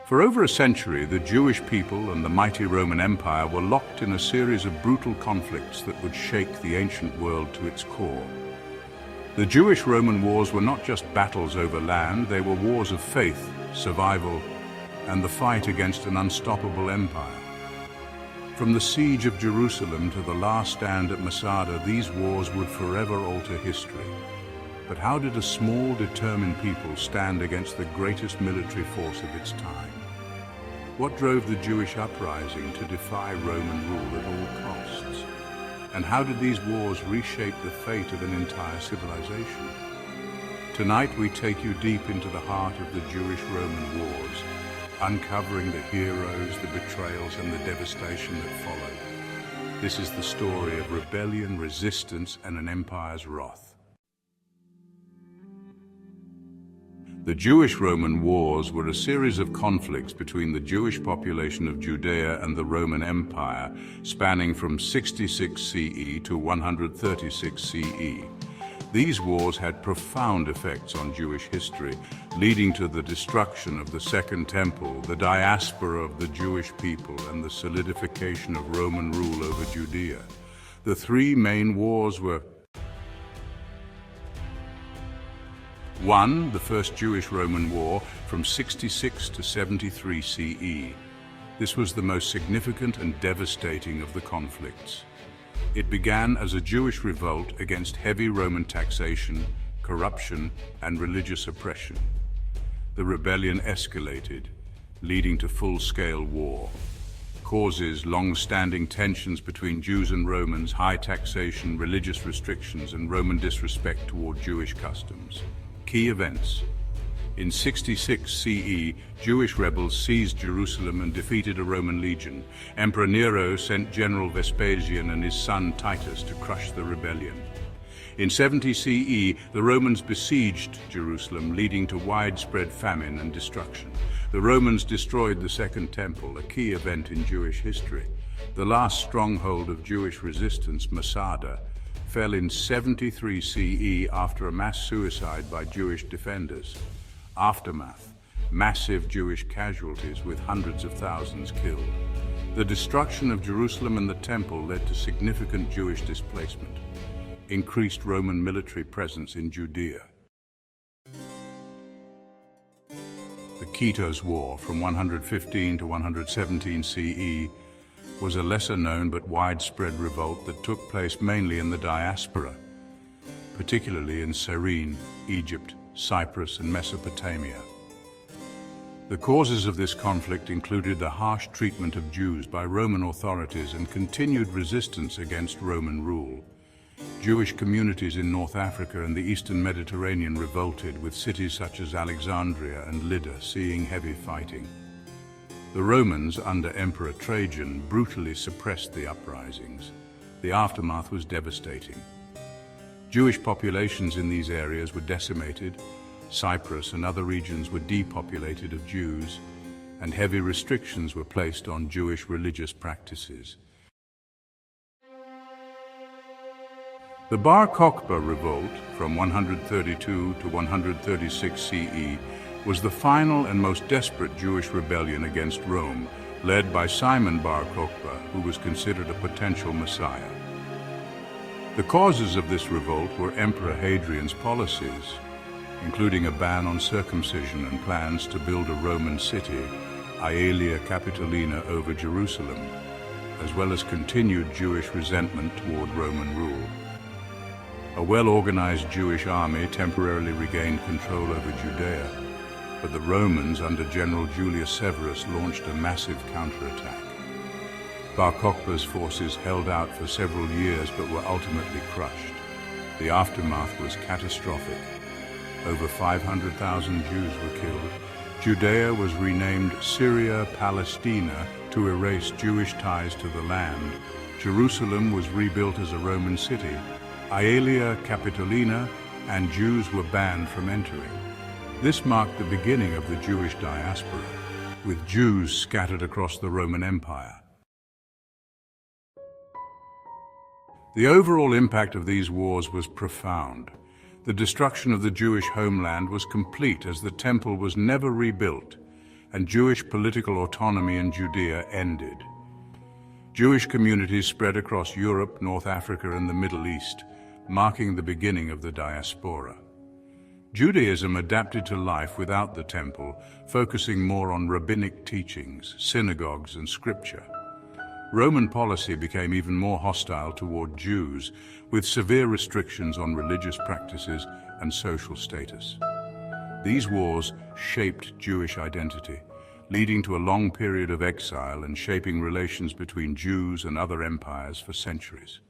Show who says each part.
Speaker 1: For over a century, the Jewish people and the mighty Roman Empire were locked in a series of brutal conflicts that would shake the ancient world to its core. The Jewish-Roman wars were not just battles over land, they were wars of faith, survival, and the fight against an unstoppable empire. From the siege of Jerusalem to the last stand at Masada, these wars would forever alter history. But how did a small, determined people stand against the greatest military force of its time? What drove the Jewish uprising to defy Roman rule at all costs? And how did these wars reshape the fate of an entire civilization? Tonight we take you deep into the heart of the Jewish-Roman wars, uncovering the heroes, the betrayals, and the devastation that followed. This is the story of rebellion, resistance, and an empire's wrath. The Jewish-Roman wars were a series of conflicts between the Jewish population of Judea and the Roman Empire, spanning from 66 CE to 136 CE. These wars had profound effects on Jewish history, leading to the destruction of the Second Temple, the diaspora of the Jewish people, and the solidification of Roman rule over Judea. The three main wars were: 1. The First Jewish-Roman War from 66 to 73 CE. This was the most significant and devastating of the conflicts. It began as a Jewish revolt against heavy Roman taxation, corruption, and religious oppression. The rebellion escalated, leading to full-scale war. Causes: long-standing tensions between Jews and Romans, high taxation, religious restrictions, and Roman disrespect toward Jewish customs. Key events: in 66 CE, Jewish rebels seized Jerusalem and defeated a Roman legion. Emperor Nero sent General Vespasian and his son Titus to crush the rebellion. In 70 CE, the Romans besieged Jerusalem, leading to widespread famine and destruction. The Romans destroyed the Second Temple, a key event in Jewish history. The last stronghold of Jewish resistance, Masada, fell in 73 CE after a mass suicide by Jewish defenders. Aftermath: massive Jewish casualties with hundreds of thousands killed. The destruction of Jerusalem and the Temple led to significant Jewish displacement. Increased Roman military presence in Judea. The Kitos War from 115 to 117 CE was a lesser-known but widespread revolt that took place mainly in the diaspora, particularly in Cyrene, Egypt, Cyprus, and Mesopotamia. The causes of this conflict included the harsh treatment of Jews by Roman authorities and continued resistance against Roman rule. Jewish communities in North Africa and the Eastern Mediterranean revolted, with cities such as Alexandria and Lydda seeing heavy fighting. The Romans, under Emperor Trajan, brutally suppressed the uprisings. The aftermath was devastating. Jewish populations in these areas were decimated. Cyprus and other regions were depopulated of Jews, and heavy restrictions were placed on Jewish religious practices. The Bar Kokhba revolt from 132 to 136 CE was the final and most desperate Jewish rebellion against Rome, led by Simon Bar Kokhba, who was considered a potential messiah. The causes of this revolt were Emperor Hadrian's policies, including a ban on circumcision and plans to build a Roman city, Aelia Capitolina, over Jerusalem, as well as continued Jewish resentment toward Roman rule. A well-organized Jewish army temporarily regained control over Judea, but the Romans under General Julius Severus launched a massive counterattack. Bar Kokhba's forces held out for several years but were ultimately crushed. The aftermath was catastrophic. Over 500,000 Jews were killed. Judea was renamed Syria Palestina to erase Jewish ties to the land. Jerusalem was rebuilt as a Roman city, Aelia Capitolina, and Jews were banned from entering. This marked the beginning of the Jewish diaspora, with Jews scattered across the Roman Empire. The overall impact of these wars was profound. The destruction of the Jewish homeland was complete, as the temple was never rebuilt, and Jewish political autonomy in Judea ended. Jewish communities spread across Europe, North Africa, and the Middle East, marking the beginning of the diaspora. Judaism adapted to life without the temple, focusing more on rabbinic teachings, synagogues, and scripture. Roman policy became even more hostile toward Jews, with severe restrictions on religious practices and social status. These wars shaped Jewish identity, leading to a long period of exile and shaping relations between Jews and other empires for centuries.